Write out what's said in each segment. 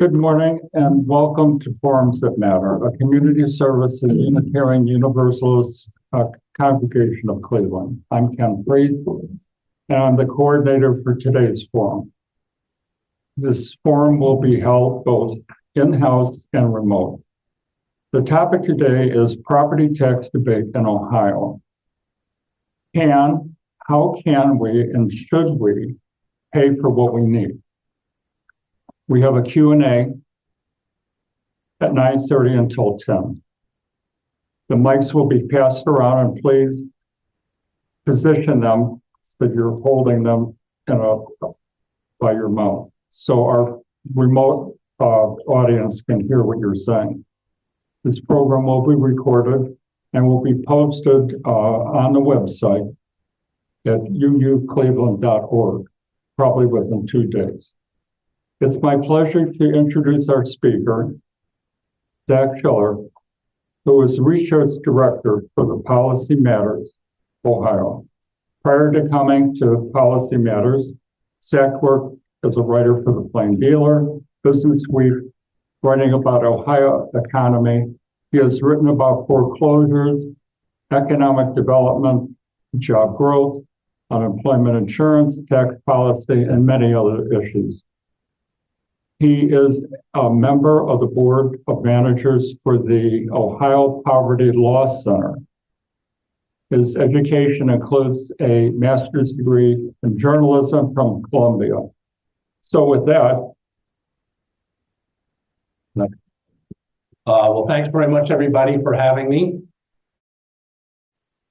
Good morning and welcome to Forums That Matter, a community service and Unitarian Universalist congregation of Cleveland. I'm Ken Freed, and I'm the coordinator for today's forum. This forum will be held both in-house and remote. The topic today is property tax debate in Ohio. How can we and should we pay for what we need? We have a Q&A at 9:30 until 10. The mics will be passed around, and please position them so you're holding them by your mouth, so our remote audience can hear what you're saying. This program will be recorded and will be posted on the website at uucleveland.org, probably within 2 days. It's my pleasure to introduce our speaker, Zach Schiller, who is Research Director for the Policy Matters, Ohio. Prior to coming to Policy Matters, Zach worked as a writer for the Plain Dealer, Business Week, writing about Ohio economy. He has written about foreclosures, economic development, job growth, unemployment insurance, tax policy, and many other issues. He is a member of the Board of Managers for the Ohio Poverty Law Center. His education includes a master's degree in journalism from Columbia. So with that, well, thanks very much, everybody, for having me.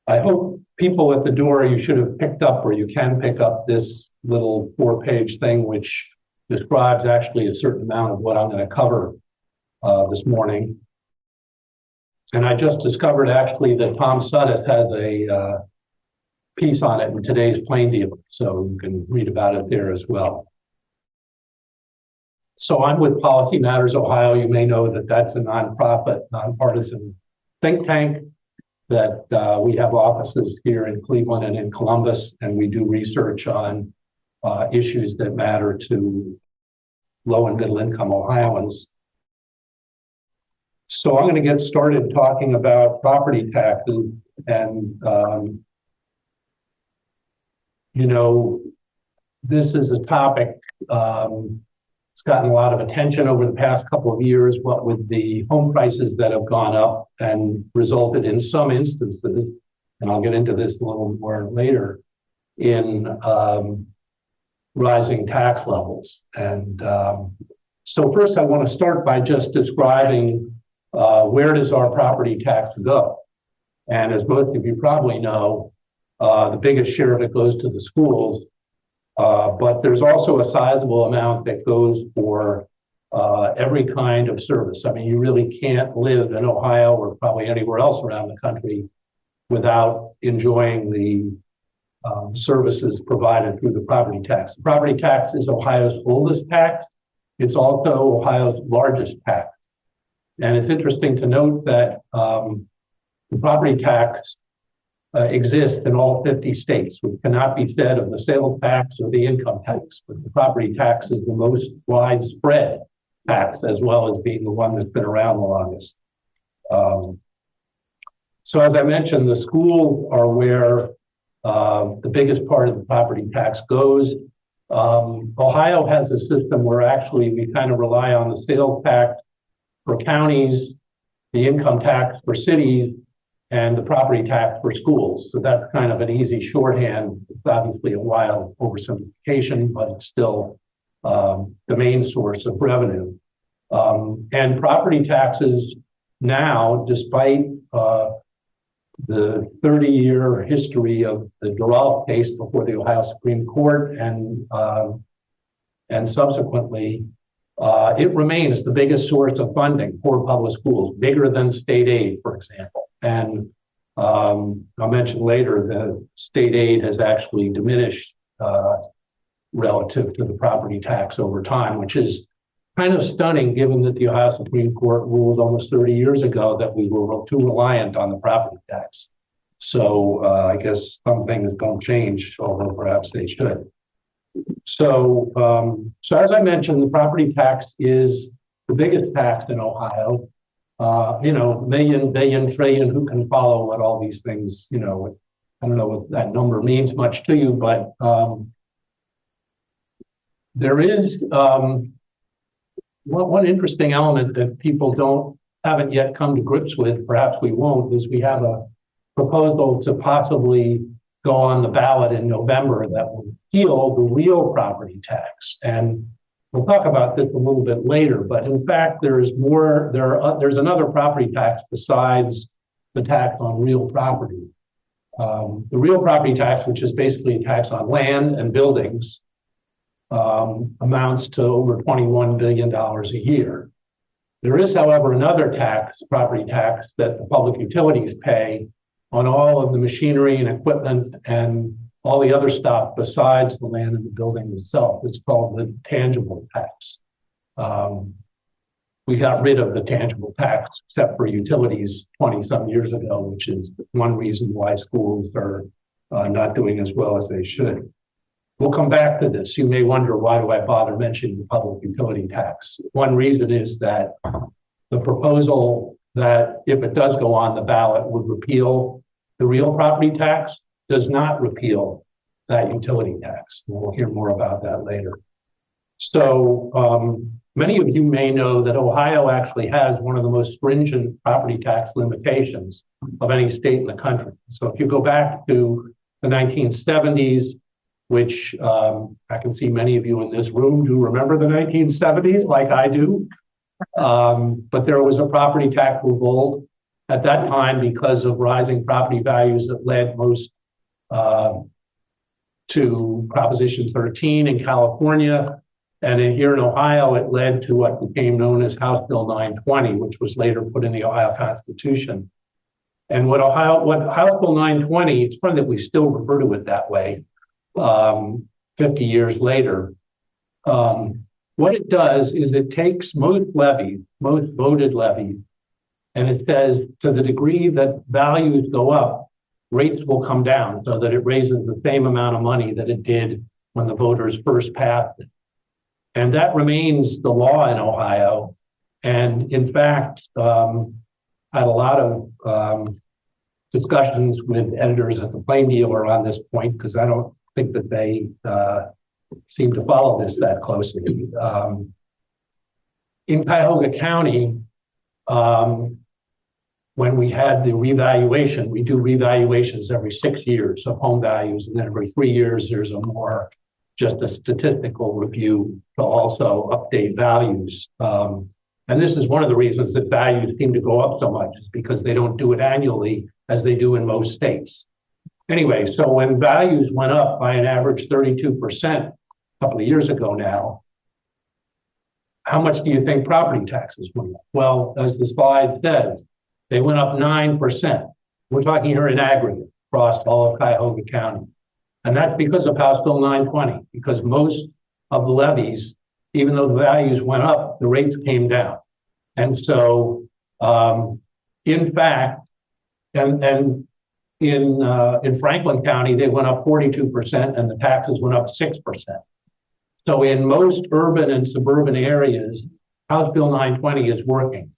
I hope people at the door, you should have picked up, or you can pick up, this little 4-page thing, which describes actually a certain amount of what I'm going to cover this morning. And I just discovered actually that Tom Suddes has a piece on it in today's Plain Dealer, so you can read about it there as well. So I'm with Policy Matters Ohio. You may know that that's a nonprofit, nonpartisan think tank, that we have offices here in Cleveland and in Columbus, and we do research on issues that matter to low and middle income Ohioans. So I'm going to get started talking about property taxes. And, this is a topic it's gotten a lot of attention over the past couple of years, what with the home prices that have gone up and resulted in some instances, and I'll get into this a little more later, in rising tax levels. And so first I want to start by just describing where does our property tax go? And as most of you probably know, the biggest share of it goes to the schools, but there's also a sizable amount that goes for every kind of service. I mean, you really can't live in Ohio or probably anywhere else around the country without enjoying the services provided through the property tax. The property tax is Ohio's oldest tax. It's also Ohio's largest tax. And it's interesting to note that the property tax exists in all 50 states, which cannot be said of the sales tax or the income tax, but the property tax is the most widespread tax, as well as being the one that's been around the longest. So as I mentioned, the schools are where the biggest part of the property tax goes. Ohio has a system where actually we kind of rely on the sales tax for counties, the income tax for cities, and the property tax for schools. So that's kind of an easy shorthand. It's obviously a wild oversimplification, but it's still the main source of revenue. And property taxes now, despite the 30-year history of the Durrell case before the Ohio Supreme Court and subsequently, it remains the biggest source of funding for public schools, bigger than state aid, for example. And I'll mention later that state aid has actually diminished relative to the property tax over time, which is kind of stunning given that the Ohio Supreme Court ruled almost 30 years ago that we were too reliant on the property tax. So I guess some things don't change, although perhaps they should. So as I mentioned, the property tax is the biggest tax in Ohio. Million, billion, trillion, who can follow what all these things, I don't know what that number means much to you, but there is one interesting element that people haven't yet come to grips with, perhaps we won't, is we have a proposal to possibly go on the ballot in November that will repeal the real property tax. And we'll talk about this a little bit later, but in fact, there's another property tax besides the tax on real property. The real property tax, which is basically a tax on land and buildings, amounts to over $21 billion a year. There is, however, another tax, property tax, that the public utilities pay on all of the machinery and equipment and all the other stuff besides the land and the building itself. It's called the tangible tax. We got rid of the tangible tax, except for utilities 20-some years ago, which is one reason why schools are not doing as well as they should. We'll come back to this. You may wonder, why do I bother mentioning the public utility tax? One reason is that the proposal that, if it does go on the ballot, would repeal the real property tax, does not repeal that utility tax. We'll hear more about that later. So many of you may know that Ohio actually has one of the most stringent property tax limitations of any state in the country. So if you go back to the 1970s, which I can see many of you in this room do remember the 1970s, like I do. But there was a property tax revolt at that time because of rising property values that led most to Proposition 13 in California. And here in Ohio, it led to what became known as House Bill 920, which was later put in the Ohio Constitution. And what House Bill 920, it's funny that we still refer to it that way, 50 years later. What it does is it takes most voted levies, and it says, to the degree that values go up, rates will come down, so that it raises the same amount of money that it did when the voters first passed it. And that remains the law in Ohio. And in fact, I had a lot of discussions with editors at the Plain Dealer on this point, because I don't think that they seem to follow this that closely. In Cuyahoga County, when we had the revaluation, we do revaluations every 6 years of home values, and then every 3 years there's just a statistical review to also update values. And this is one of the reasons that values seem to go up so much, is because they don't do it annually as they do in most states. Anyway, so when values went up by an average 32% a couple of years ago now, how much do you think property taxes went up? Well, as the slide says, they went up 9%. We're talking here in aggregate across all of Cuyahoga County. And that's because of House Bill 920, because most of the levies, even though the values went up, the rates came down. And so, in fact, and in Franklin County, they went up 42% and the taxes went up 6%. So in most urban and suburban areas, House Bill 920 is working.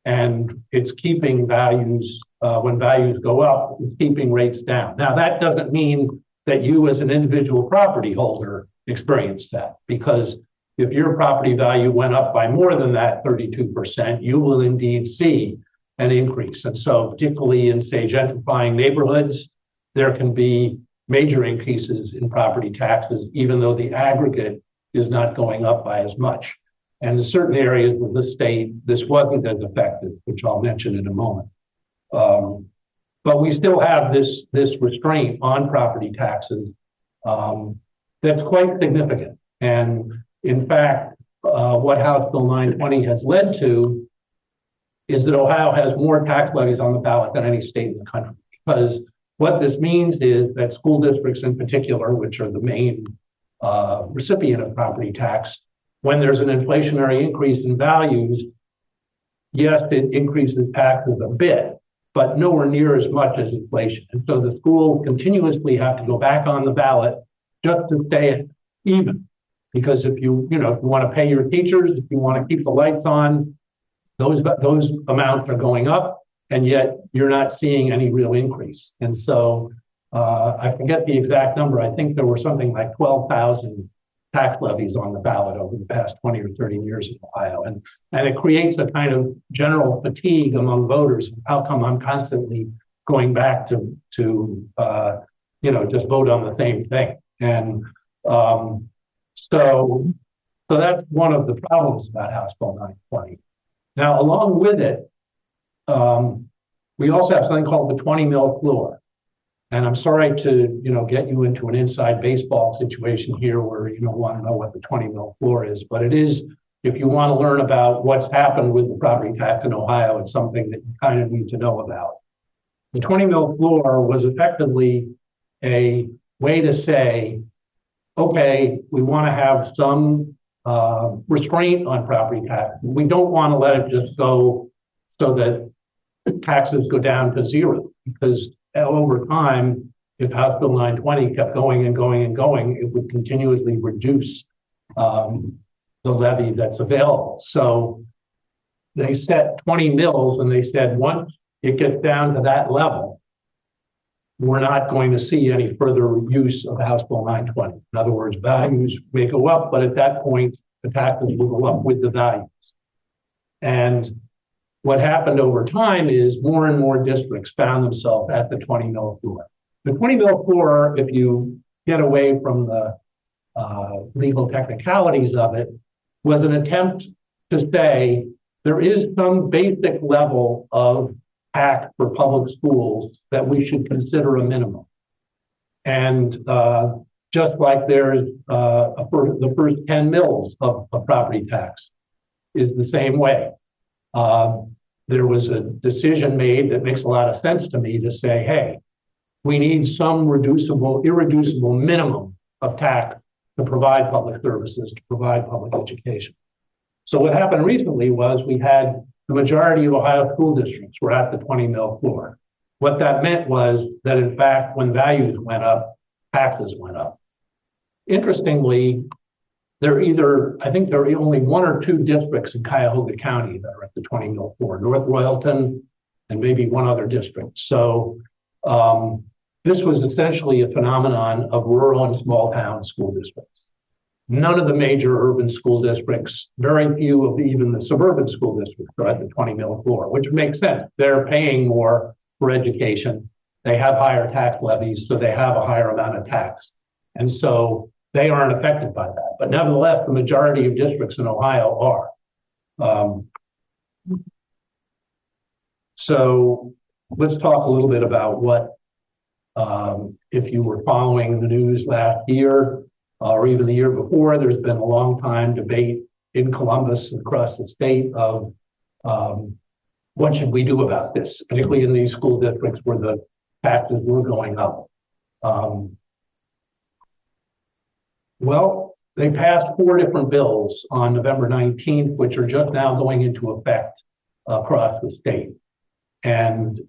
And it's keeping values, when values go up, it's keeping rates down. Now, that doesn't mean that you as an individual property holder experience that, because if your property value went up by more than that 32%, you will indeed see an increase. And so particularly in, say, gentrifying neighborhoods, there can be major increases in property taxes, even though the aggregate is not going up by as much. And in certain areas of the state, this wasn't as effective, which I'll mention in a moment. But we still have this restraint on property taxes that's quite significant. And in fact, what House Bill 920 has led to is that Ohio has more tax levies on the ballot than any state in the country. Because what this means is that school districts in particular, which are the main recipient of property tax, when there's an inflationary increase in values, yes, it increases taxes a bit, but nowhere near as much as inflation. And so the schools continuously have to go back on the ballot just to stay even. Because if you want to pay your teachers, if you want to keep the lights on, those amounts are going up, and yet you're not seeing any real increase. And so I forget the exact number. I think there were something like 12,000 tax levies on the ballot over the past 20 or 30 years in Ohio. And it creates a kind of general fatigue among voters. How come I'm constantly going back to just vote on the same thing? And so that's one of the problems about House Bill 920. Now, along with it, we also have something called the 20 mil floor. And I'm sorry to, get you into an inside baseball situation here where you don't want to know what the 20 mil floor is, but it is, if you want to learn about what's happened with the property tax in Ohio, it's something that you kind of need to know about. The 20 mil floor was effectively a way to say, okay, we want to have some restraint on property tax. We don't want to let it just go so that taxes go down to zero, because over time, if House Bill 920 kept going and going and going, it would continuously reduce the levy that's available. So they set 20 mils, and they said once it gets down to that level, we're not going to see any further use of House Bill 920. In other words, values may go up, but at that point, the taxes will go up with the values. And what happened over time is more and more districts found themselves at the 20 mil floor. The 20 mil floor, if you get away from the legal technicalities of it, was an attempt to say there is some basic level of tax for public schools that we should consider a minimum. And just like there's the first 10 mils of property tax is the same way. There was a decision made that makes a lot of sense to me to say, hey, we need some irreducible minimum of tax to provide public services, to provide public education. So what happened recently was we had the majority of Ohio school districts were at the 20 mil floor. What that meant was that, in fact, when values went up, taxes went up. Interestingly, I think there are only one or two districts in Cuyahoga County that are at the 20 mil floor, North Royalton and maybe one other district. So this was essentially a phenomenon of rural and small town school districts. None of the major urban school districts, very few of even the suburban school districts are at the 20 mil floor, which makes sense. They're paying more for education. They have higher tax levies, so they have a higher amount of tax. And so they aren't affected by that. But nevertheless, the majority of districts in Ohio are. So let's talk a little bit about what, if you were following the news last year or even the year before, there's been a long time debate in Columbus and across the state of what should we do about this, particularly in these school districts where the taxes were going up. Well, they passed 4 different bills on November 19th, which are just now going into effect across the state. And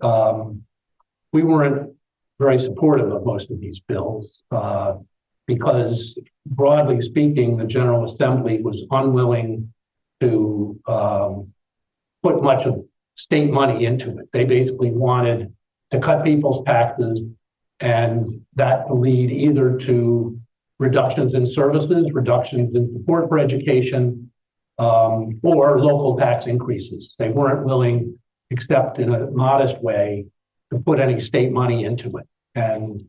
we weren't very supportive of most of these bills because, broadly speaking, the General Assembly was unwilling to put much of state money into it. They basically wanted to cut people's taxes, and that to lead either to reductions in services, reductions in support for education, or local tax increases. They weren't willing, except in a modest way, to put any state money into it. And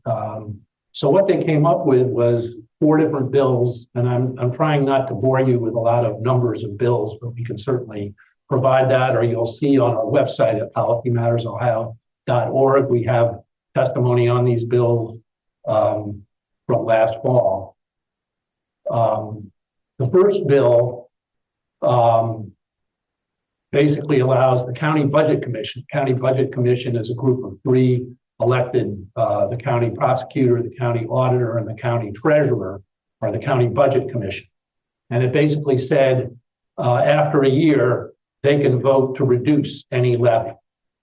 so what they came up with was 4 different bills, and I'm trying not to bore you with a lot of numbers of bills, but we can certainly provide that, or you'll see on our website at policymattersohio.org. We have testimony on these bills from last fall. The first bill basically allows the County Budget Commission. County Budget Commission is a group of 3 elected, the county prosecutor, the county auditor, and the county treasurer are the County Budget Commission. And it basically said after a year, they can vote to reduce any levy.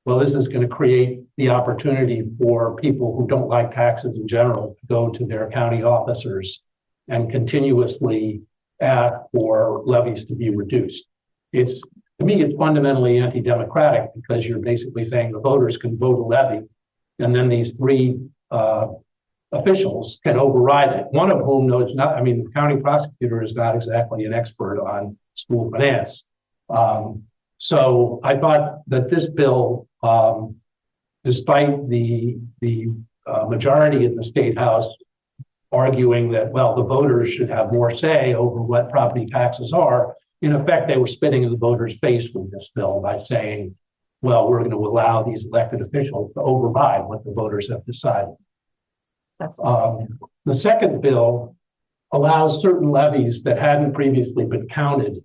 Well, this is going to create the opportunity for people who don't like taxes in general to go to their county officers and continuously ask for levies to be reduced. To me, it's fundamentally anti-democratic because you're basically saying the voters can vote a levy, and then these three officials can override it. One of whom knows not. I mean, the county prosecutor is not exactly an expert on school finance. So I thought that this bill, despite the majority in the state house arguing that, well, the voters should have more say over what property taxes are, in effect, they were spitting in the voters' face with this bill by saying, well, we're going to allow these elected officials to override what the voters have decided. The second bill allows certain levies that hadn't previously been counted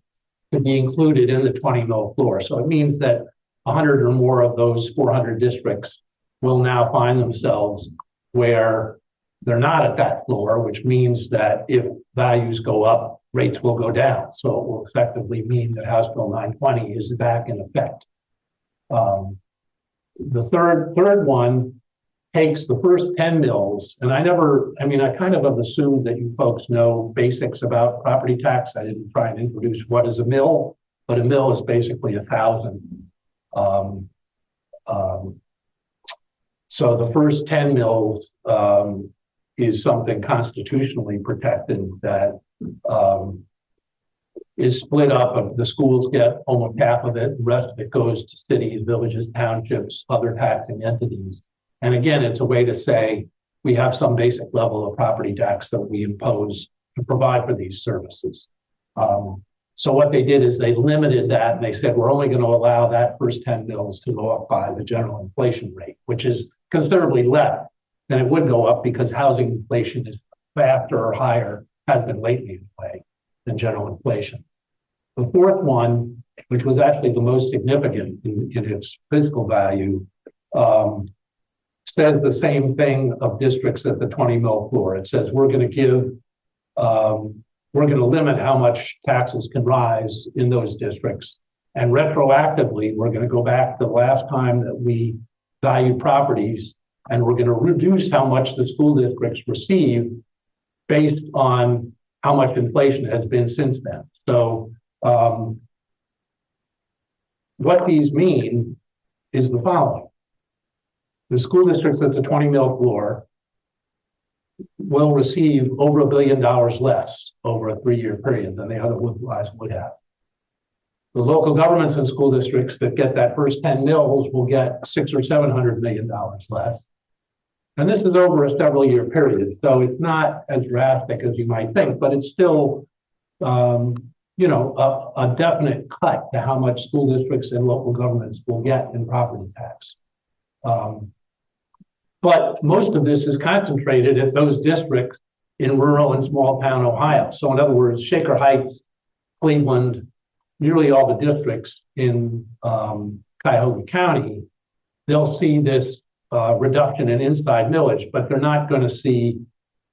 to be included in the 20 mil floor. So it means that 100 or more of those 400 districts will now find themselves where they're not at that floor, which means that if values go up, rates will go down. So it will effectively mean that House Bill 920 is back in effect. The third one takes the first 10 mills, and I kind of have assumed that you folks know basics about property tax. I didn't try and introduce what is a mill, but a mill is basically 1,000. So the first 10 mills is something constitutionally protected that is split up. The schools get almost half of it. The rest of it goes to cities, villages, townships, other taxing entities. And again, it's a way to say we have some basic level of property tax that we impose to provide for these services. So what they did is they limited that, and they said we're only going to allow that first 10 mills to go up by the general inflation rate, which is considerably less than it would go up because housing inflation is faster or higher, has been lately anyway, than general inflation. The fourth one, which was actually the most significant in its physical value, says the same thing of districts at the 20 mil floor. It says we're going to limit how much taxes can rise in those districts. And retroactively, we're going to go back to the last time that we valued properties, and we're going to reduce how much the school districts receive based on how much inflation has been since then. So what these mean is the following. The school districts at the 20 mil floor will receive over $1 billion less over a 3-year period than they otherwise would have. The local governments and school districts that get that first 10 mils will get $600 or $700 million less. And this is over a several-year period, so it's not as drastic as you might think, but it's still, a definite cut to how much school districts and local governments will get in property tax. But most of this is concentrated at those districts in rural and small town Ohio. So in other words, Shaker Heights, Cleveland, nearly all the districts in Cuyahoga County, they'll see this reduction in inside millage, but they're not going to see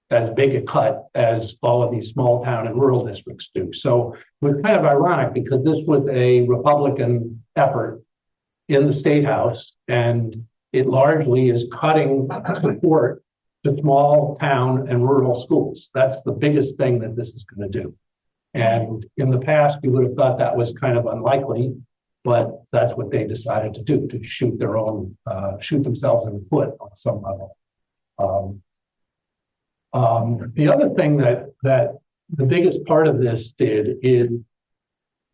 as big a cut as all of these small town and rural districts do. So it was kind of ironic because this was a Republican effort in the state house, and it largely is cutting support to small town and rural schools. That's the biggest thing that this is going to do. And in the past, you would have thought that was kind of unlikely, but that's what they decided to do, to shoot themselves in the foot on some level. The other thing that the biggest part of this did is,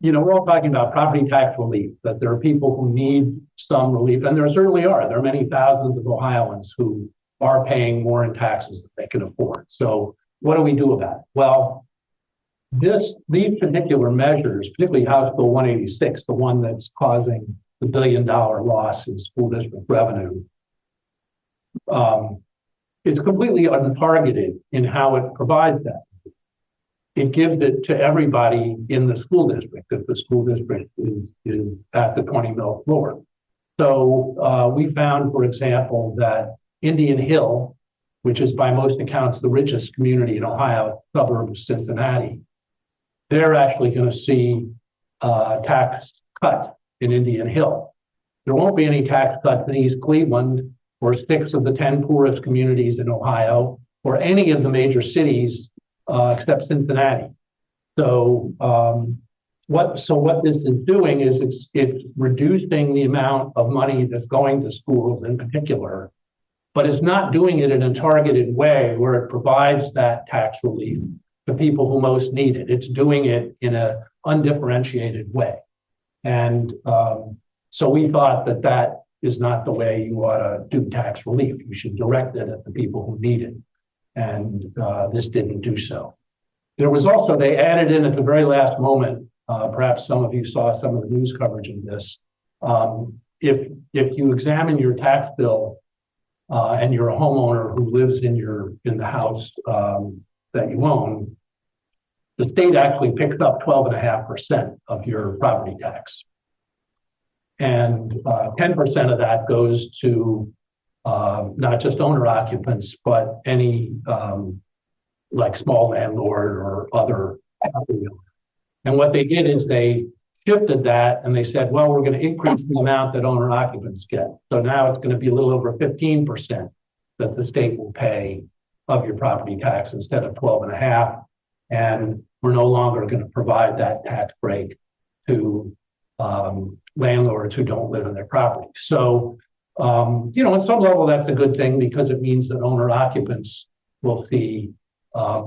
we're all talking about property tax relief, that there are people who need some relief, and there certainly are. There are many thousands of Ohioans who are paying more in taxes than they can afford. So what do we do about it? Well, these particular measures, particularly House Bill 186, the one that's causing the $1 billion loss in school district revenue, it's completely untargeted in how it provides that. It gives it to everybody in the school district if the school district is at the 20 mil floor. So we found, for example, that Indian Hill, which is by most accounts the richest community in Ohio, suburb of Cincinnati, they're actually going to see tax cuts in Indian Hill. There won't be any tax cuts in East Cleveland or 6 of the 10 poorest communities in Ohio or any of the major cities except Cincinnati. So what this is doing is it's reducing the amount of money that's going to schools in particular, but it's not doing it in a targeted way where it provides that tax relief to people who most need it. It's doing it in a undifferentiated way. And so we thought that that is not the way you ought to do tax relief. You should direct it at the people who need it. And this didn't do so. There was also, they added in at the very last moment, perhaps some of you saw some of the news coverage of this. If you examine your tax bill and you're a homeowner who lives in the house that you own, the state actually picks up 12.5% of your property tax. And 10% of that goes to not just owner occupants, but any like small landlord or other property owner. And what they did is they shifted that and they said, well, we're going to increase the amount that owner occupants get. So now it's going to be a little over 15% that the state will pay of your property tax instead of 12.5%. And we're no longer going to provide that tax break to landlords who don't live in their property. So, on some level, that's a good thing because it means that owner occupants will see a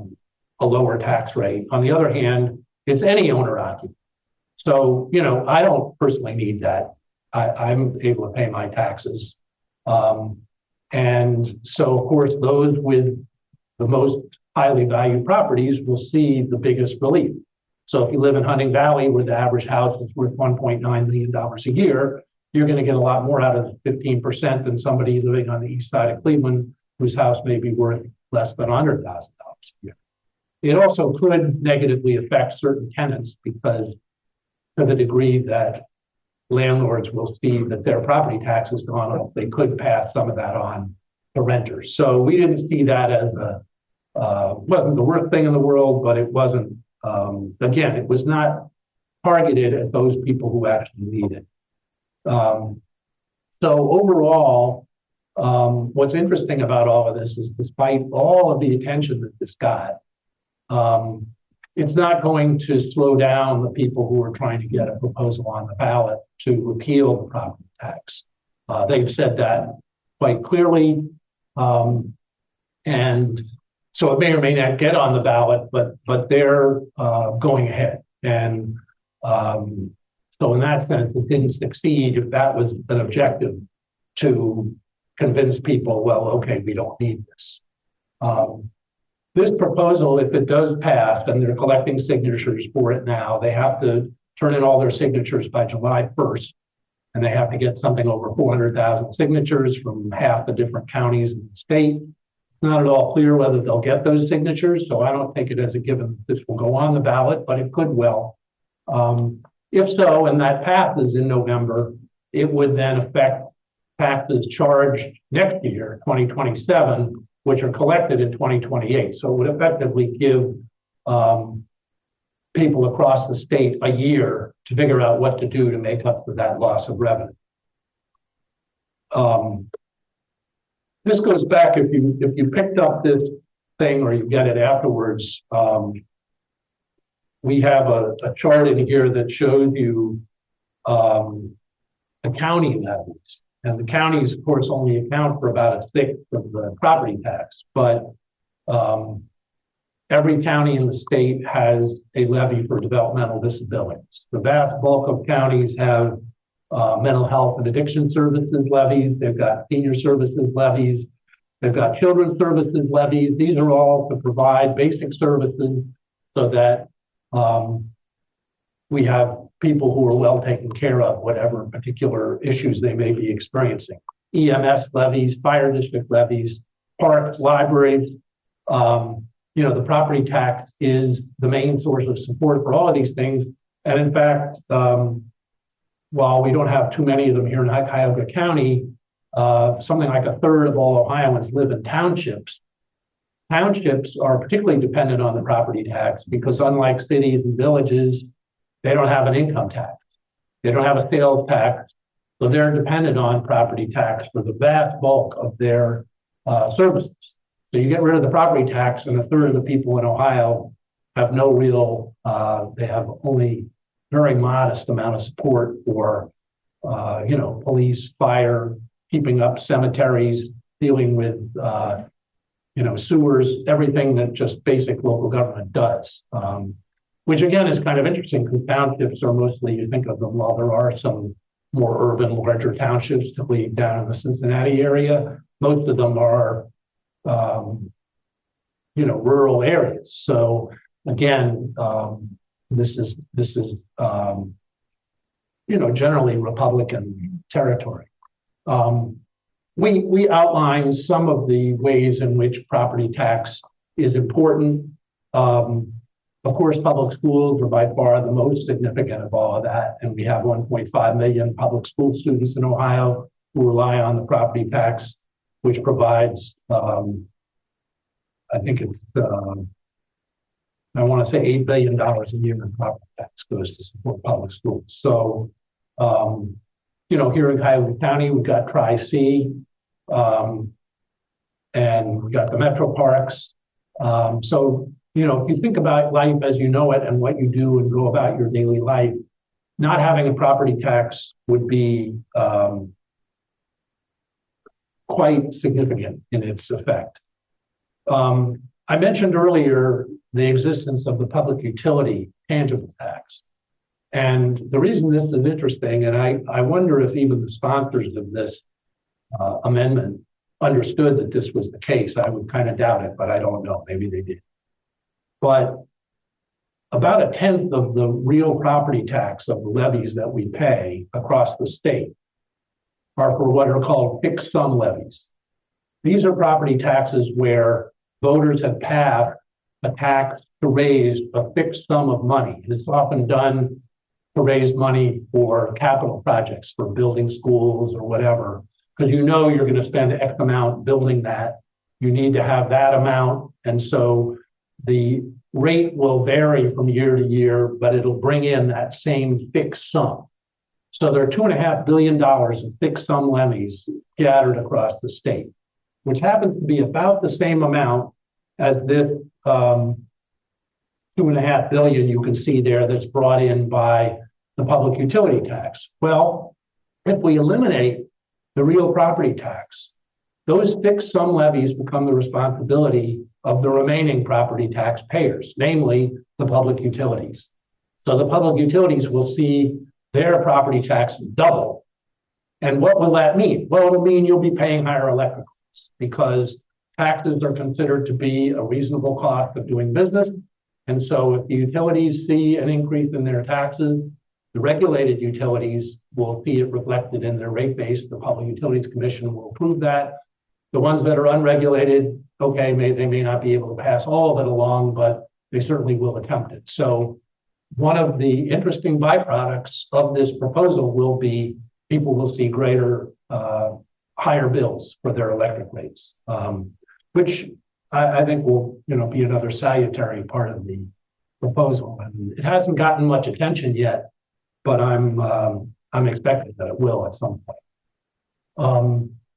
lower tax rate. On the other hand, it's any owner occupant. So, I don't personally need that. I'm able to pay my taxes. And so, of course, those with the most highly valued properties will see the biggest relief. So if you live in Hunting Valley, where the average house is worth $1.9 million a year, you're going to get a lot more out of 15% than somebody living on the east side of Cleveland, whose house may be worth less than $100,000 a year. It also could negatively affect certain tenants because to the degree that landlords will see that their property tax has gone up, they could pass some of that on to renters. So we didn't see that as wasn't the worst thing in the world, but it wasn't, again, it was not targeted at those people who actually need it. So overall, what's interesting about all of this is despite all of the attention that this got, it's not going to slow down the people who are trying to get a proposal on the ballot to repeal the property tax. They've said that quite clearly. And so it may or may not get on the ballot, but they're going ahead. And so in that sense, it didn't succeed if that was an objective to convince people, well, okay, we don't need this. This proposal, if it does pass, and they're collecting signatures for it now, they have to turn in all their signatures by July 1st, and they have to get something over 400,000 signatures from half the different counties in the state. Not at all clear whether they'll get those signatures, so I don't take it as a given that this will go on the ballot, but it could well. If so, and that passes in November, it would then affect taxes charged next year, 2027, which are collected in 2028. So it would effectively give people across the state a year to figure out what to do to make up for that loss of revenue. This goes back, if you picked up this thing or you get it afterwards, we have a chart in here that shows you the county levies. And the counties, of course, only account for about a sixth of the property tax, but every county in the state has a levy for developmental disabilities. The vast bulk of counties have mental health and addiction services levies. They've got senior services levies. They've got children's services levies. These are all to provide basic services so that we have people who are well taken care of, whatever particular issues they may be experiencing. EMS levies, fire district levies, parks, libraries. The property tax is the main source of support for all of these things. And in fact, while we don't have too many of them here in Cuyahoga County, something like a third of all Ohioans live in townships. Townships are particularly dependent on the property tax because unlike cities and villages, they don't have an income tax. They don't have a sales tax. So they're dependent on property tax for the vast bulk of their services. So you get rid of the property tax and a third of the people in Ohio have no real They have only very modest amount of support for, police, fire, keeping up cemeteries, dealing with, sewers, everything that just basic local government does. Which again is kind of interesting because townships are mostly, you think of them, while there are some more urban, larger townships, particularly down in the Cincinnati area, most of them are, rural areas. So again, this is generally Republican territory. We outline some of the ways in which property tax is important. Of course, public schools are by far the most significant of all of that, and we have 1.5 million public school students in Ohio who rely on the property tax, which provides, I think it's, I want to say $8 billion a year in property tax goes to support public schools. So, here in Cuyahoga County, we've got Tri-C, and we've got the metro parks. So, if you think about life as you know it and what you do and go about your daily life, not having a property tax would be quite significant in its effect. I mentioned earlier the existence of the public utility tangible tax. And the reason this is interesting, and I wonder if even the sponsors of this amendment understood that this was the case. I would kind of doubt it, but I don't know. Maybe they did. But about 1/10 of the real property tax of the levies that we pay across the state are for what are called fixed sum levies. These are property taxes where voters have passed a tax to raise a fixed sum of money. And it's often done to raise money for capital projects, for building schools or whatever, because you're going to spend X amount building that. You need to have that amount. And so the rate will vary from year to year, but it'll bring in that same fixed sum. So there are $2.5 billion of fixed sum levies scattered across the state, which happens to be about the same amount as this $2.5 billion you can see there that's brought in by the public utility tax. Well, if we eliminate the real property tax, those fixed sum levies become the responsibility of the remaining property tax payers, namely the public utilities. So the public utilities will see their property tax double. And what will that mean? Well, it'll mean you'll be paying higher electric costs because taxes are considered to be a reasonable cost of doing business. And so if the utilities see an increase in their taxes, the regulated utilities will see it reflected in their rate base. The Public Utilities Commission will approve that. The ones that are unregulated, okay, they may not be able to pass all of it along, but they certainly will attempt it. So one of the interesting byproducts of this proposal will be people will see greater, higher bills for their electric rates, which I think will, be another salutary part of the proposal. And it hasn't gotten much attention yet, but I'm expecting that it will at some point.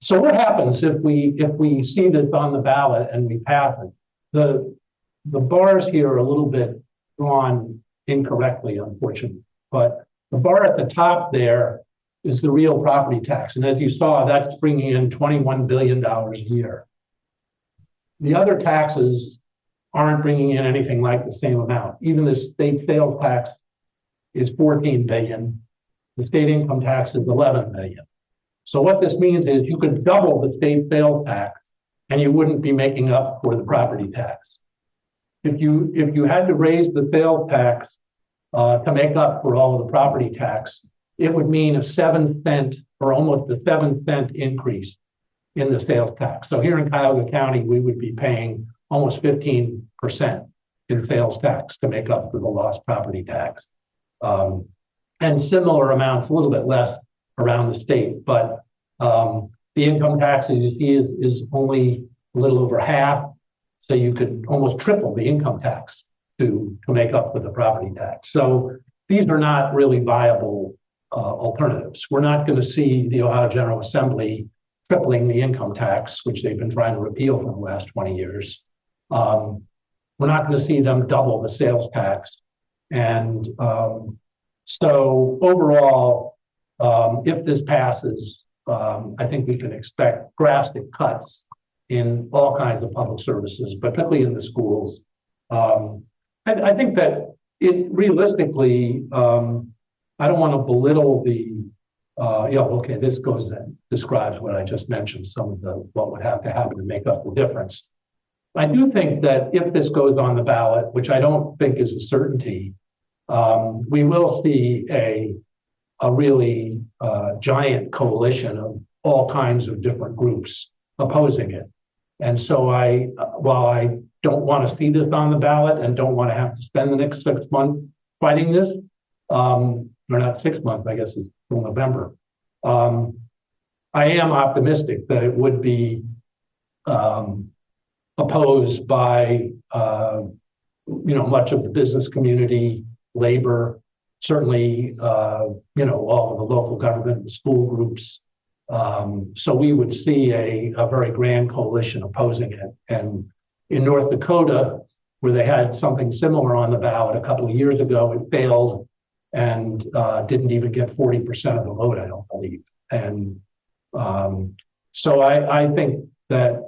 So what happens if we see this on the ballot and we pass it? The bars here are a little bit drawn incorrectly, unfortunately, but the bar at the top there is the real property tax. And as you saw, that's bringing in $21 billion a year. The other taxes aren't bringing in anything like the same amount. Even the state sales tax is $14 billion. The state income tax is $11 billion. So what this means is you could double the state sales tax and you wouldn't be making up for the property tax. If you had to raise the sales tax to make up for all of the property tax, it would mean a 7-cent or almost a 7-cent increase in the sales tax. So here in Cuyahoga County, we would be paying almost 15% in sales tax to make up for the lost property tax. And similar amounts, a little bit less around the state, but the income tax, as you see, is only a little over half. So you could almost triple the income tax to make up for the property tax. So these are not really viable alternatives. We're not going to see the Ohio General Assembly tripling the income tax, which they've been trying to repeal for the last 20 years. We're not going to see them double the sales tax. And so overall, if this passes, I think we can expect drastic cuts in all kinds of public services, particularly in the schools. I think that realistically, I don't want to belittle the, okay, this describes what I just mentioned, some of what would have to happen to make up the difference. I do think that if this goes on the ballot, which I don't think is a certainty, we will see a really giant coalition of all kinds of different groups opposing it. And so while I don't want to see this on the ballot and don't want to have to spend the next 6 months fighting this, or not 6 months, I guess it's till November, I am optimistic that it would be opposed by much of the business community, labor, certainly all of the local government and school groups. So we would see a very grand coalition opposing it. And in North Dakota, where they had something similar on the ballot a couple of years ago, it failed and didn't even get 40% of the vote, I don't believe. And so I think that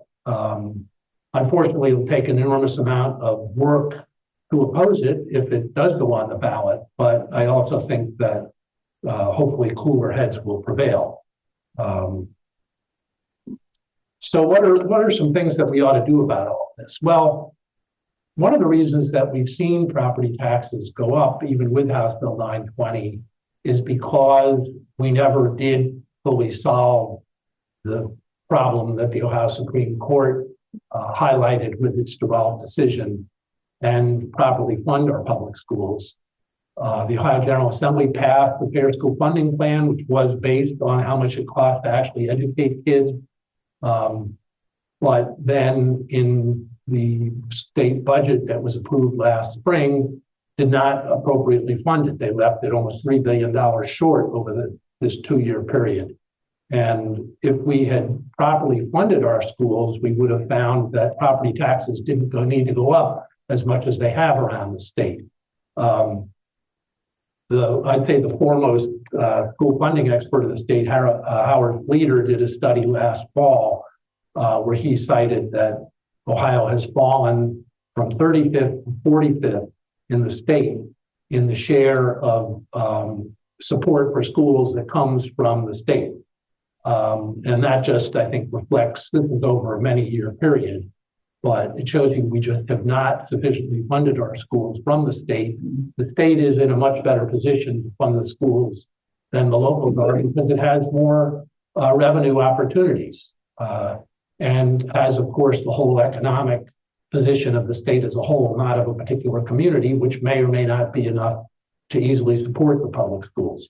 unfortunately, it'll take an enormous amount of work to oppose it if it does go on the ballot. But I also think that hopefully cooler heads will prevail. So what are some things that we ought to do about all of this? Well, one of the reasons that we've seen property taxes go up, even with House Bill 920, is because we never did fully solve the problem that the Ohio Supreme Court highlighted with its devolved decision and properly fund our public schools. The Ohio General Assembly passed the Fair School Funding Plan, which was based on how much it costs to actually educate kids. But then in the state budget that was approved last spring, did not appropriately fund it. They left it almost $3 billion short over this 2-year period. And if we had properly funded our schools, we would have found that property taxes didn't need to go up as much as they have around the state. I'd say the foremost school funding expert of the state, Howard Fleeter, did a study last fall where he cited that Ohio has fallen from 35th to 45th in the state in the share of support for schools that comes from the state. And that just, I think, reflects, this is over a many-year period, but it shows you we just have not sufficiently funded our schools from the state. The state is in a much better position to fund the schools than the local government because it has more revenue opportunities and has, of course, the whole economic position of the state as a whole, not of a particular community, which may or may not be enough to easily support the public schools.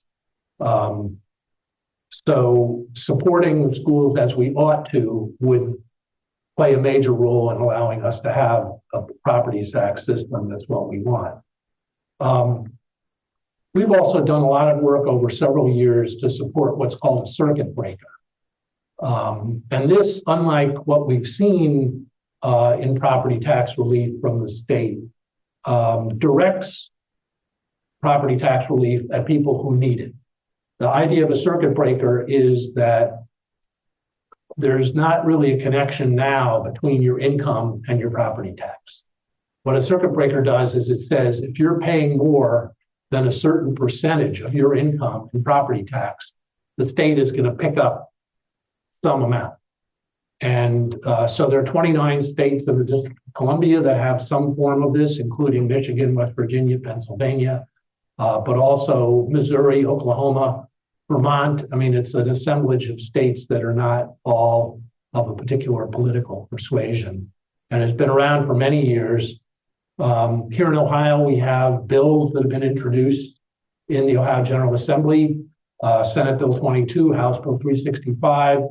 So supporting the schools as we ought to would play a major role in allowing us to have a property tax system that's what we want. We've also done a lot of work over several years to support what's called a circuit breaker. And this, unlike what we've seen in property tax relief from the state, directs property tax relief at people who need it. The idea of a circuit breaker is that there's not really a connection now between your income and your property tax. What a circuit breaker does is it says if you're paying more than a certain percentage of your income in property tax, the state is going to pick up some amount. And so there are 29 states in the District of Columbia that have some form of this, including Michigan, West Virginia, Pennsylvania, but also Missouri, Oklahoma, Vermont. I mean, it's an assemblage of states that are not all of a particular political persuasion. And it's been around for many years. Here in Ohio, we have bills that have been introduced in the Ohio General Assembly, Senate Bill 22, House Bill 365.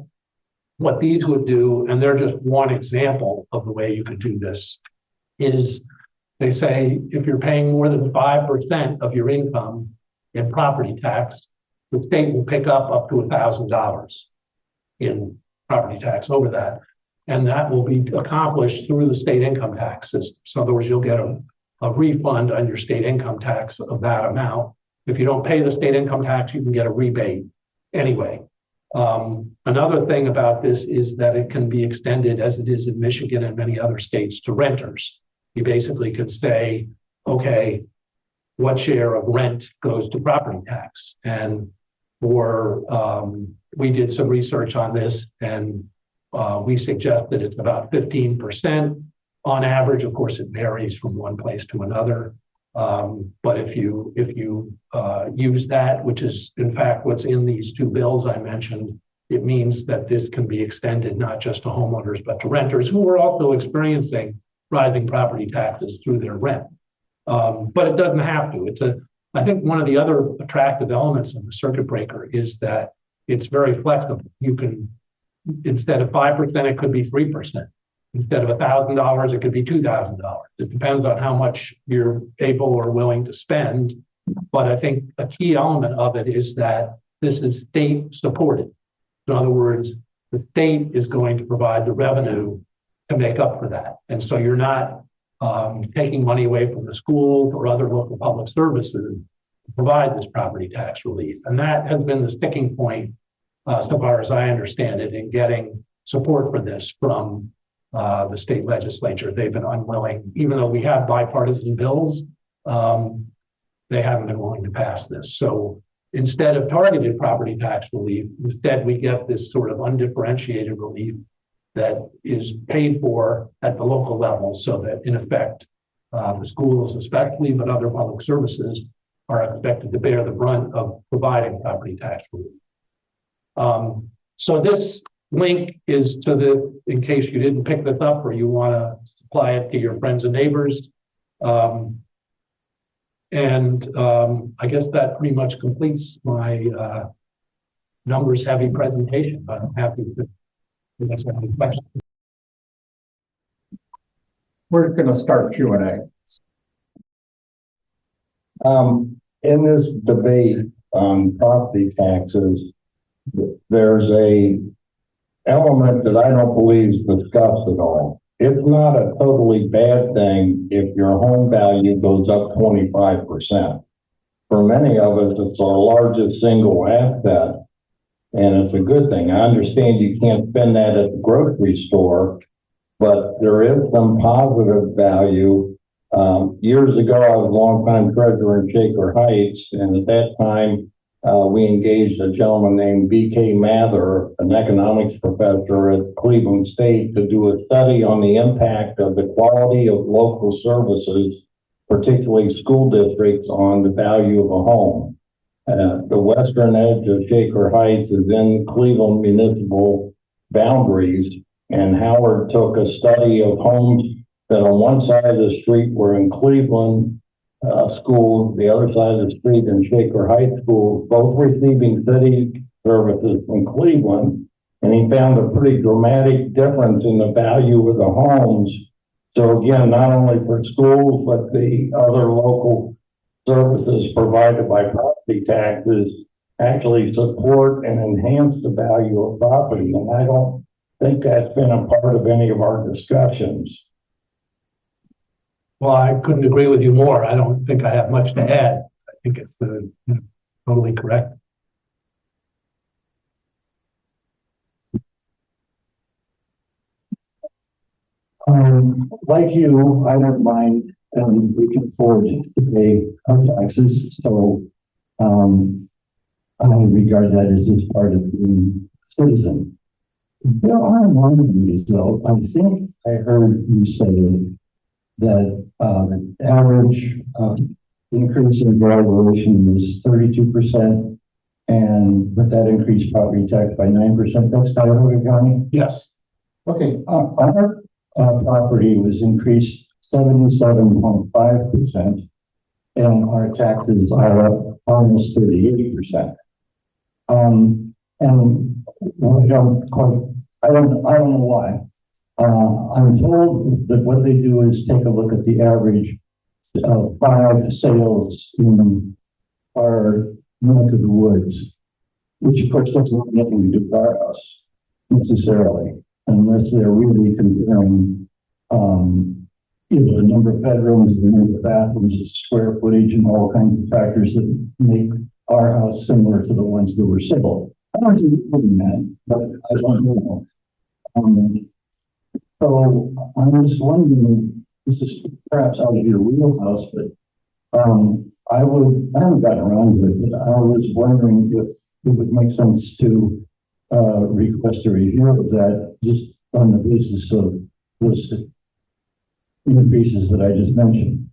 What these would do, and they're just one example of the way you could do this, is they say if you're paying more than 5% of your income in property tax, the state will pick up to $1,000 in property tax over that. And that will be accomplished through the state income tax system. So in other words, you'll get a a refund on your state income tax of that amount. If you don't pay the state income tax, you can get a rebate anyway. Another thing about this is that it can be extended, as it is in Michigan and many other states, to renters. You basically could say, okay, what share of rent goes to property tax? And we did some research on this, and we suggest that it's about 15% on average. Of course, it varies from one place to another. But if you use that, which is in fact what's in these two bills I mentioned, it means that this can be extended not just to homeowners, but to renters who are also experiencing rising property taxes through their rent. But it doesn't have to. I think one of the other attractive elements of the circuit breaker is that it's very flexible. You can, instead of 5%, it could be 3%. Instead of $1,000, it could be $2,000. It depends on how much you're able or willing to spend. But I think a key element of it is that this is state supported. In other words, the state is going to provide the revenue to make up for that. And so you're not taking money away from the schools or other local public services to provide this property tax relief. And that has been the sticking point, so far as I understand it, in getting support for this from the state legislature. They've been unwilling, even though we have bipartisan bills, they haven't been willing to pass this. So instead of targeted property tax relief, instead we get this sort of undifferentiated relief that is paid for at the local level, so that in effect, the schools especially, but other public services are expected to bear the brunt of providing property tax relief. So this link is to in case you didn't pick this up or you want to supply it to your friends and neighbors. I guess that pretty much completes my numbers heavy presentation, but I'm happy to answer any questions. We're going to start Q&A. In this debate on property taxes, there's a element that I don't believe is discussed at all. It's not a totally bad thing if your home value goes up 25%. For many of us, it's our largest single asset, and it's a good thing. I understand you can't spend that at the grocery store, but there is some positive value. Years ago, I was a longtime treasurer in Shaker Heights, and at that time, we engaged a gentleman named B.K. Mather, an economics professor at Cleveland State, to do a study on the impact of the quality of local services, particularly school districts, on the value of a home. The western edge of Shaker Heights is in Cleveland municipal boundaries, and Howard took a study of homes that on one side of the street were in Cleveland schools, the other side of the street in Shaker Heights schools, both receiving city services from Cleveland, and he found a pretty dramatic difference in the value of the homes. So again, not only for schools, but the other local services provided by property taxes actually support and enhance the value of property. And I don't think that's been a part of any of our discussions. Well, I couldn't agree with you more. I don't think I have much to add. I think it's totally correct. Like you, I don't mind, and we can afford to pay our taxes. So I regard that as just part of being a citizen. There are warnings, though. I think I heard you say that the average increase in valuation was 32%, but that increased property tax by 9%. That's Cuyahoga County? Yes. Okay, our property was increased 77.5%, and our taxes are up almost 38%. And well, I don't know why. I'm told that what they do is take a look at the average of 5 sales in our neck of the woods, which of course doesn't have anything to do with our house necessarily, unless they're really comparing the number of bedrooms, the number of bathrooms, the square footage, and all kinds of factors that make our house similar to the ones that were sold. I don't think it's really that, but I don't know. So I'm just wondering, this is perhaps out of your wheelhouse, but I haven't gotten around to it, but I was wondering if it would make sense to request a review of that just on the basis of those increases that I just mentioned.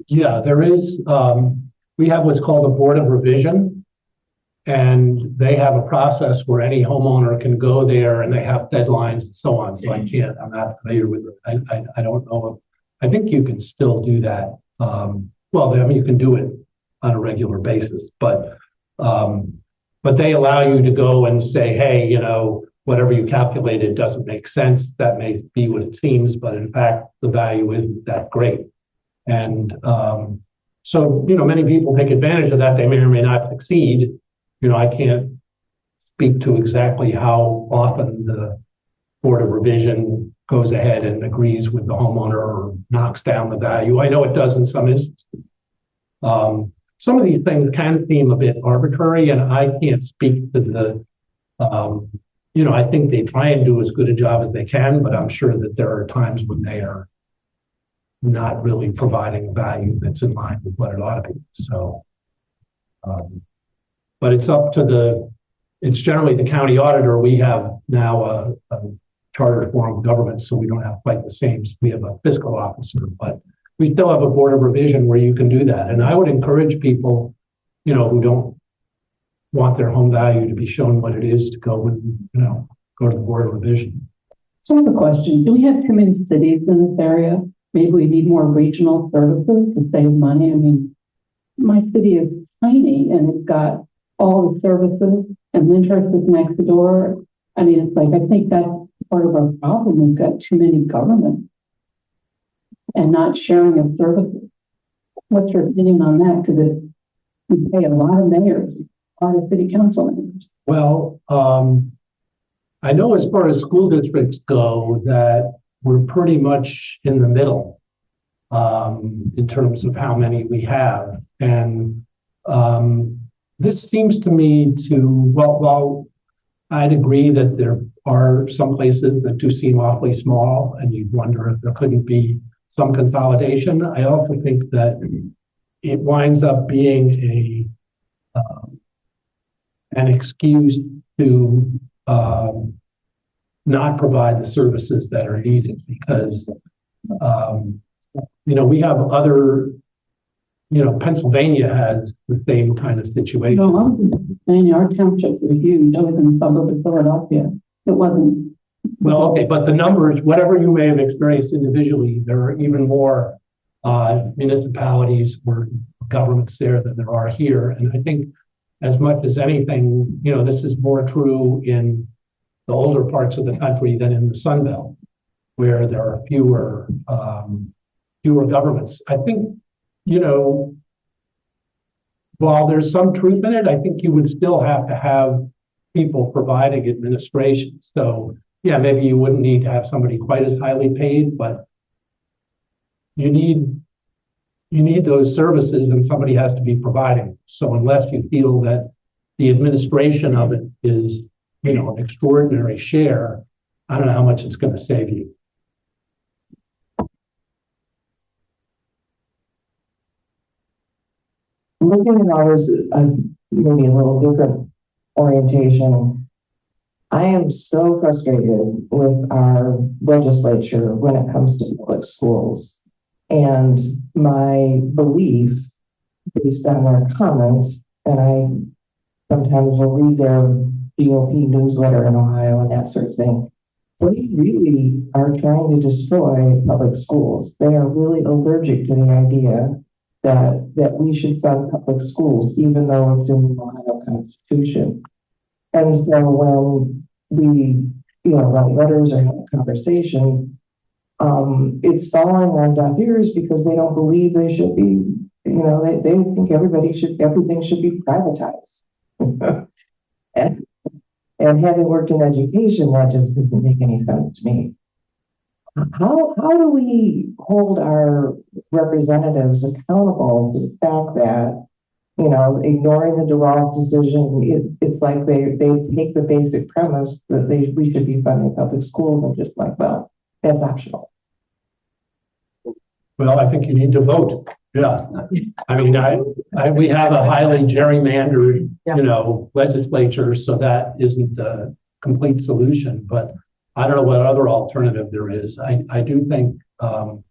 Yeah, there is, we have what's called a board of revision. And they have a process where any homeowner can go there and they have deadlines and so on. So I'm not familiar with it. I don't know. I think you can still do that. Well, I mean, you can do it on a regular basis, but they allow you to go and say, hey, you know, whatever you calculated doesn't make sense. That may be what it seems, but in fact, the value isn't that great. And so, you know, many people take advantage of that. They may or may not succeed. You know, I can't speak to exactly how often the Board of Revision goes ahead and agrees with the homeowner or knocks down the value. I know it does in some instances. Some of these things can seem a bit arbitrary, and I can't speak to the, you know, I think they try and do as good a job as they can, but I'm sure that there are times when they are not really providing a value that's in line with what it ought to be. So, but it's up to it's generally the county auditor. We have now a charter form of government, so we don't have quite the same. We have a fiscal officer, but we still have a board of revision where you can do that. And I would encourage people, you know, who don't want their home value to be shown what it is to go and, you know, go to the board of revision. So I have a question. Do we have too many cities in this area? Maybe we need more regional services to save money. I mean, my city is tiny and it's got all the services, and Lyndhurst is next door. I mean, it's like, I think that's part of our problem. We've got too many governments and not sharing of services. What's your opinion on that? Because we pay a lot of mayors, a lot of city council members. Well, I know as far as school districts go that we're pretty much in the middle in terms of how many we have. And this seems to me to, while I'd agree that there are some places that do seem awfully small and you'd wonder if there couldn't be some consolidation, I also think that it winds up being an excuse to not provide the services that are needed because, you know, we have other, you know, Pennsylvania has the same kind of situation. No, I was in Pennsylvania. Our township was huge. I was in the suburb of Philadelphia. It wasn't. Well, okay, but the numbers, whatever you may have experienced individually, there are even more municipalities or governments there than there are here. And I think as much as anything, you know, this is more true in the older parts of the country than in the Sun Belt, where there are fewer governments. I think, you know, while there's some truth in it, I think you would still have to have people providing administration. So yeah, maybe you wouldn't need to have somebody quite as highly paid, but you need those services and somebody has to be providing. So unless you feel that the administration of it is, you know, an extraordinary share, I don't know how much it's going to save you. Looking at all this, maybe a little different orientation. I am so frustrated with our legislature when it comes to public schools. And my belief, based on our comments, and I sometimes will read their GOP newsletter in Ohio and that sort of thing, they really are trying to destroy public schools. They are really allergic to the idea that we should fund public schools, even though it's in the Ohio Constitution. And so when we, you know, write letters or have conversations, it's falling on deaf ears because they don't believe they should be, you know, they think everything should be privatized. and And having worked in education, that just doesn't make any sense to me. How do we hold our representatives accountable to the fact that, you know, ignoring the DeWalt decision, it's like they take the basic premise that we should be funding public schools and just like, well, that's optional. Well, I think you need to vote. Yeah. I mean, we have a highly gerrymandered, legislature, so that isn't a complete solution, but I don't know what other alternative there is. I do think, armed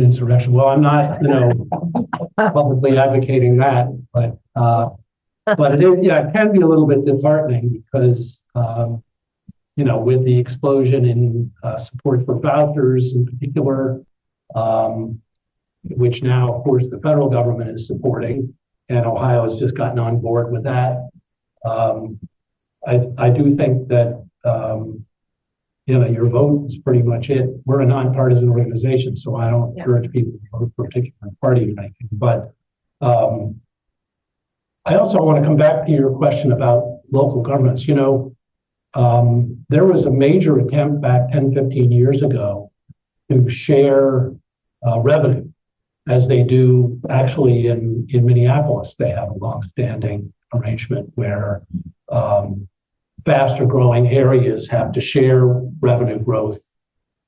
insurrection. Well, I'm not, publicly advocating that, but it is, it can be a little bit disheartening because, with the explosion in support for vouchers in particular, which now, of course, the federal government is supporting, and Ohio has just gotten on board with that. I do think that, your vote is pretty much it. We're a nonpartisan organization, so I don't encourage people to vote for a particular party or anything. But I also want to come back to your question about local governments. There was a major attempt back 10, 15 years ago to share revenue, as they do actually in Minneapolis. They have a longstanding arrangement where faster growing areas have to share revenue growth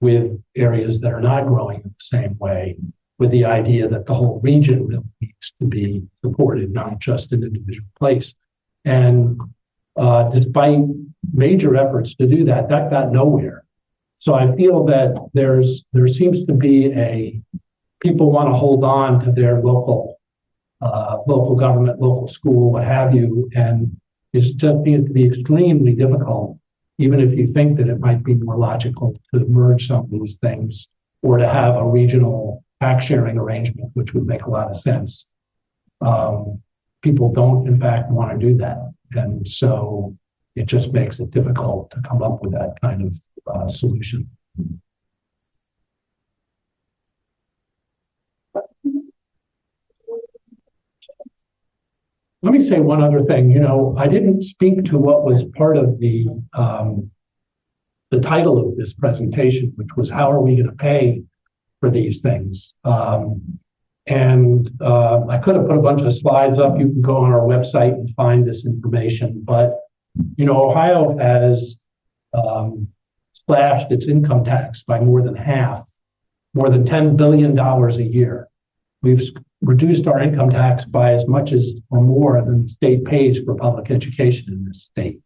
with areas that are not growing in the same way, with the idea that the whole region really needs to be supported, not just an individual place. And despite major efforts to do that, that got nowhere. So I feel that there seems to be people want to hold on to their local government, local school, what have you, and it just needs to be extremely difficult, even if you think that it might be more logical to merge some of these things or to have a regional tax sharing arrangement, which would make a lot of sense. People don't, in fact, want to do that. And so it just makes it difficult to come up with that kind of solution. Let me say one other thing. I didn't speak to what was part of the title of this presentation, which was how are we going to pay for these things? And I could have put a bunch of slides up. You can go on our website and find this information. But, Ohio has slashed its income tax by more than half, more than $10 billion a year. We've reduced our income tax by as much as or more than the state pays for public education in this state.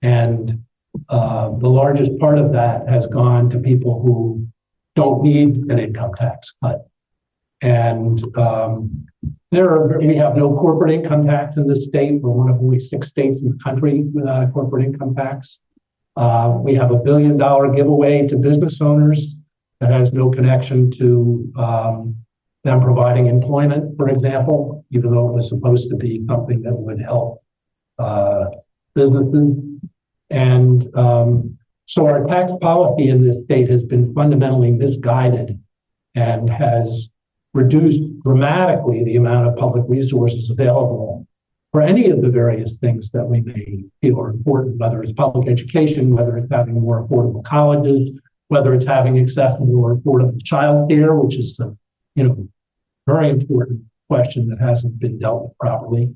And the largest part of that has gone to people who don't need an income tax cut. And we have no corporate income tax in this state. We're one of only 6 states in the country without a corporate income tax. We have $1 billion giveaway to business owners that has no connection to them providing employment, for example, even though it was supposed to be something that would help businesses. And so our tax policy in this state has been fundamentally misguided and has reduced dramatically the amount of public resources available for any of the various things that we may feel are important, whether it's public education, whether it's having more affordable colleges, whether it's having accessible or affordable childcare, which is a very important question that hasn't been dealt with properly,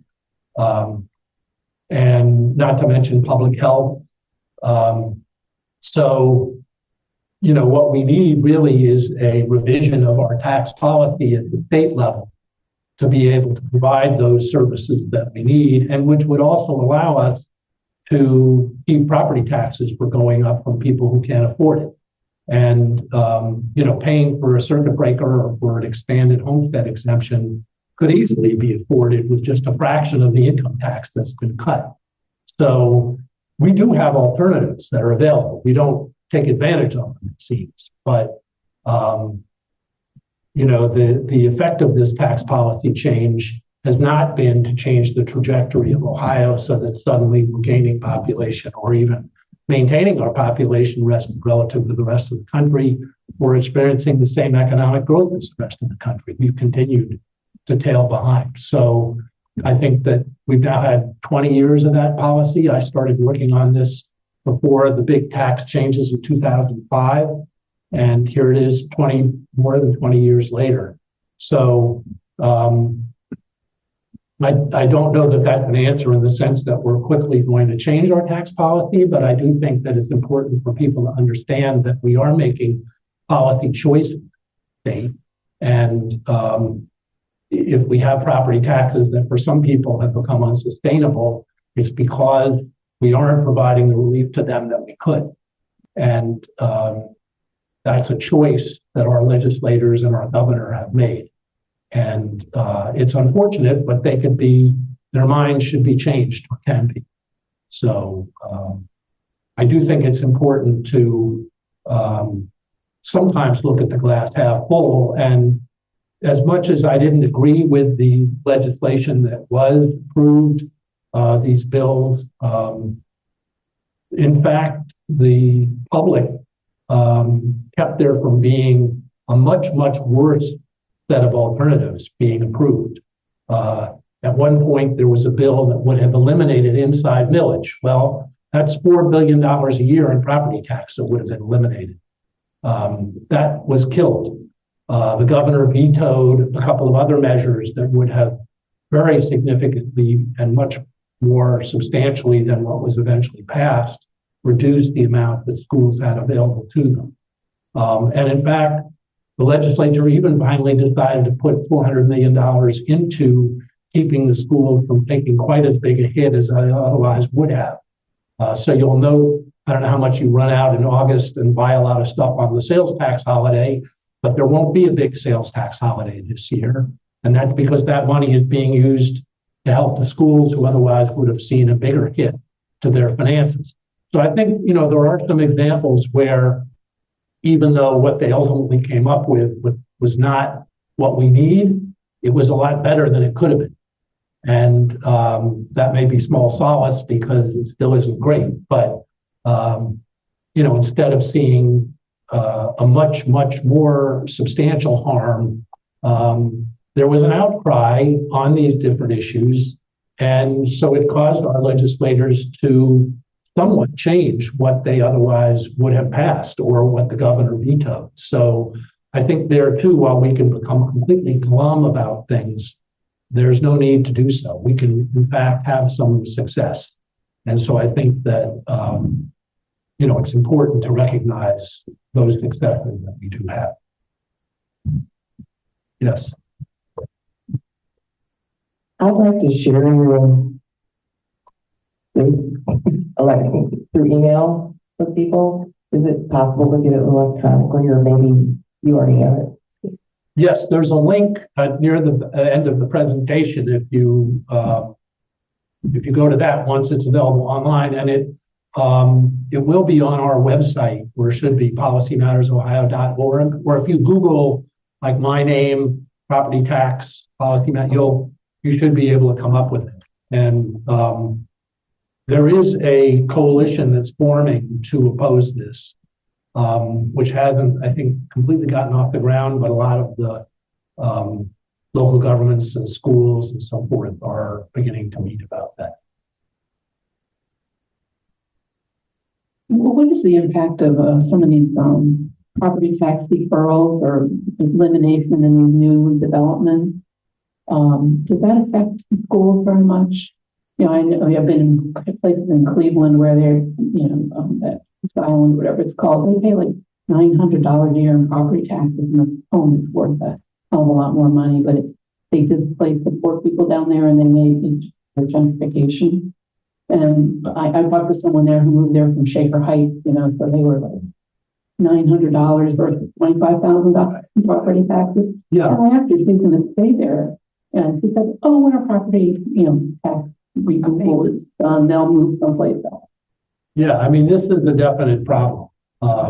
and not to mention public health. So what we need really is a revision of our tax policy at the state level to be able to provide those services that we need, and which would also allow us to keep property taxes from going up from people who can't afford it. And, paying for a circuit breaker or for an expanded homestead exemption could easily be afforded with just a fraction of the income tax that's been cut. So we do have alternatives that are available. We don't take advantage of them, it seems. But, the effect of this tax policy change has not been to change the trajectory of Ohio so that suddenly we're gaining population or even maintaining our population relative to the rest of the country. We're experiencing the same economic growth as the rest of the country. We've continued to tail behind. So I think that we've now had 20 years of that policy. I started working on this before the big tax changes in 2005. And here it is more than 20 years later. So I don't know that that's an answer in the sense that we're quickly going to change our tax policy, but I do think that it's important for people to understand that we are making policy choices today. And if we have property taxes that for some people have become unsustainable, it's because we aren't providing the relief to them that we could. And that's a choice that our legislators and our governor have made. And it's unfortunate, but their minds should be changed or can be. So I do think it's important to sometimes look at the glass half full. And as much as I didn't agree with the legislation that was approved, these bills, in fact, the public kept there from being a much, much worse set of alternatives being approved. At one point, there was a bill that would have eliminated inside millage. Well, that's $4 billion a year in property tax that would have been eliminated. That was killed. The governor vetoed a couple of other measures that would have very significantly and much more substantially than what was eventually passed, reduced the amount that schools had available to them. And in fact, the legislature even finally decided to put $400 million into keeping the schools from taking quite as big a hit as they otherwise would have. So you'll note, I don't know how much you run out in August and buy a lot of stuff on the sales tax holiday, but there won't be a big sales tax holiday this year. And that's because that money is being used to help the schools who otherwise would have seen a bigger hit to their finances. So I think, there are some examples where even though what they ultimately came up with was not what we need, it was a lot better than it could have been. And that may be small solace because it still isn't great. But, instead of seeing a much, much more substantial harm, there was an outcry on these different issues. And so it caused our legislators to somewhat change what they otherwise would have passed or what the governor vetoed. So I think there too, while we can become completely glum about things, there's no need to do so. We can, in fact, have some success. And so I think that, it's important to recognize those successes that we do have. Yes. I'd like to share through email with people. Is it possible to get it electronically, or maybe you already have it? Yes, there's a link near the end of the presentation. If you go to that once it's available online, and it will be on our website, where it should be policymattersohio.org, or if you Google like my name, property tax policy mat, you should be able to come up with it. And there is a coalition that's forming to oppose this, which hasn't, I think, completely gotten off the ground, but a lot of the local governments and schools and so forth are beginning to meet about that. What is the impact of some of these property tax deferrals or elimination in these new developments? Does that affect schools very much? I know I've been in places in Cleveland where they're, that island, whatever it's called, they pay like $900 a year in property taxes, and the home is worth a hell of a lot more money. But they displace the poor people down there, and they make for gentrification. And I talked to someone there who moved there from Shaker Heights, so they were like $900 versus $25,000 in property taxes. Yeah. And I asked her if she's going to stay there, and she said, "Oh, when our property, tax removal is done, they'll move someplace else." Yeah, I mean, this is a definite problem.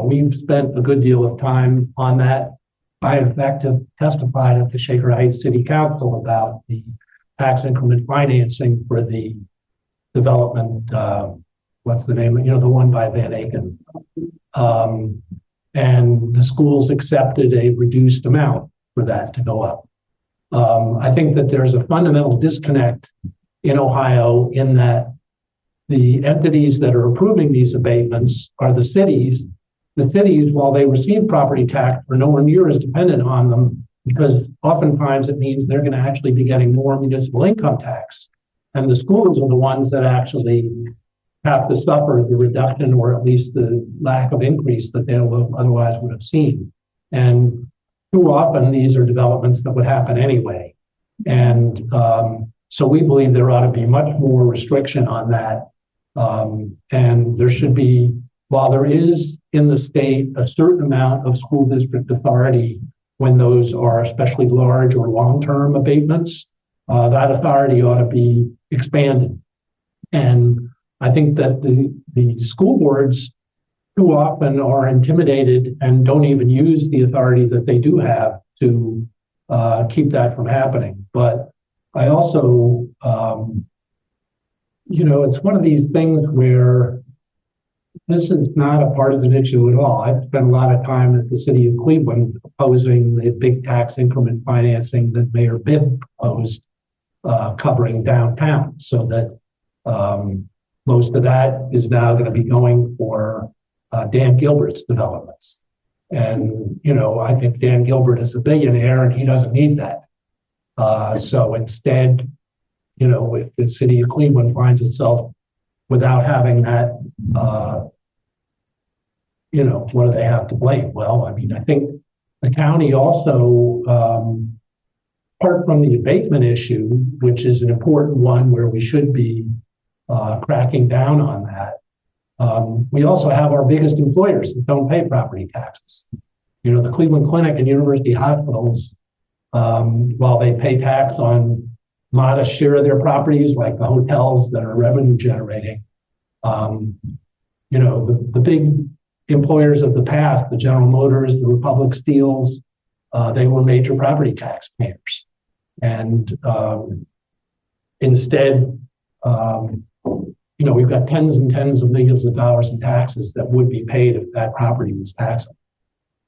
We've spent a good deal of time on that. I, in fact, have testified at the Shaker Heights City Council about the tax increment financing for the development, what's the name, the one by Van Aken. And the schools accepted a reduced amount for that to go up. I think that there's a fundamental disconnect in Ohio in that the entities that are approving these abatements are the cities. The cities, while they receive property tax, are nowhere near as dependent on them because oftentimes it means they're going to actually be getting more municipal income tax. And the schools are the ones that actually have to suffer the reduction or at least the lack of increase that they otherwise would have seen. And too often these are developments that would happen anyway. And so we believe there ought to be much more restriction on that. And there should be, while there is in the state a certain amount of school district authority when those are especially large or long-term abatements, that authority ought to be expanded. And I think that the school boards too often are intimidated and don't even use the authority that they do have to keep that from happening. But I also, it's one of these things where this is not a partisan issue at all. I've spent a lot of time at the city of Cleveland opposing the big tax increment financing that Mayor Bibb proposed, covering downtown, so that most of that is now going to be going for Dan Gilbert's developments. And, I think Dan Gilbert is a billionaire and he doesn't need that. So instead, if the city of Cleveland finds itself without having that, what do they have to blame? Well, I mean, I think the county also, apart from the abatement issue, which is an important one where we should be cracking down on that, we also have our biggest employers that don't pay property taxes. The Cleveland Clinic and University Hospitals, while they pay tax on modest share of their properties, like the hotels that are revenue generating, the big employers of the past, the General Motors, the Republic Steels, they were major property taxpayers. And instead, we've got tens and tens of millions of dollars in taxes that would be paid if that property was taxable.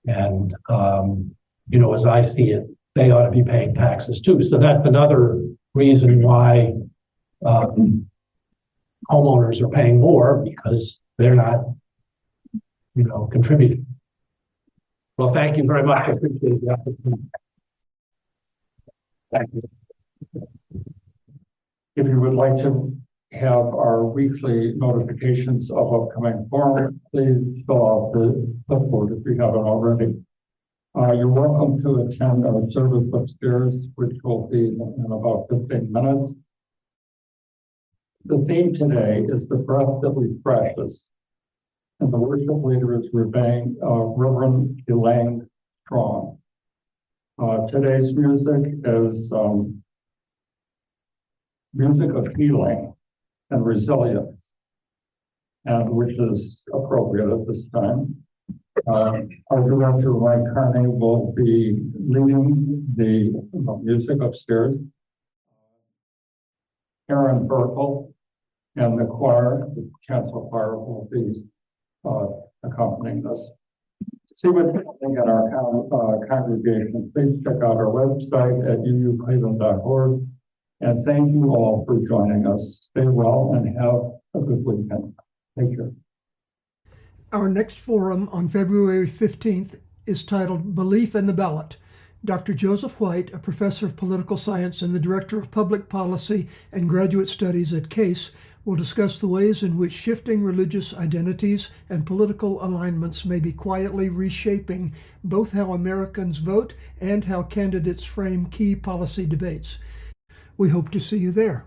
And, as I see it, they ought to be paying taxes too. So that's another reason why homeowners are paying more, because they're not, contributing. Well, thank you very much. I appreciate the opportunity. Thank you. If you would like to have our weekly notifications of upcoming forums, please fill out the clipboard if you haven't already. You're welcome to attend our service upstairs, which will be in about 15 minutes. The theme today is the breath that refreshes, and the worship leader is Reverend Elaine Strong. Today's music is music of healing and resilience, and which is appropriate at this time. Our director, Mike Carney, will be leading the music upstairs. Aaron Burkle and the choir, the chancel choir, will be accompanying us. See what's happening at our congregation. Please check out our website at uucleveland.org. And thank you all for joining us. Stay well and have a good weekend. Take care. Our next forum on February 15th is titled Belief in the Ballot. Dr. Joseph White, a professor of political science and the director of public policy and graduate studies at Case, will discuss the ways in which shifting religious identities and political alignments may be quietly reshaping both how Americans vote and how candidates frame key policy debates. We hope to see you there.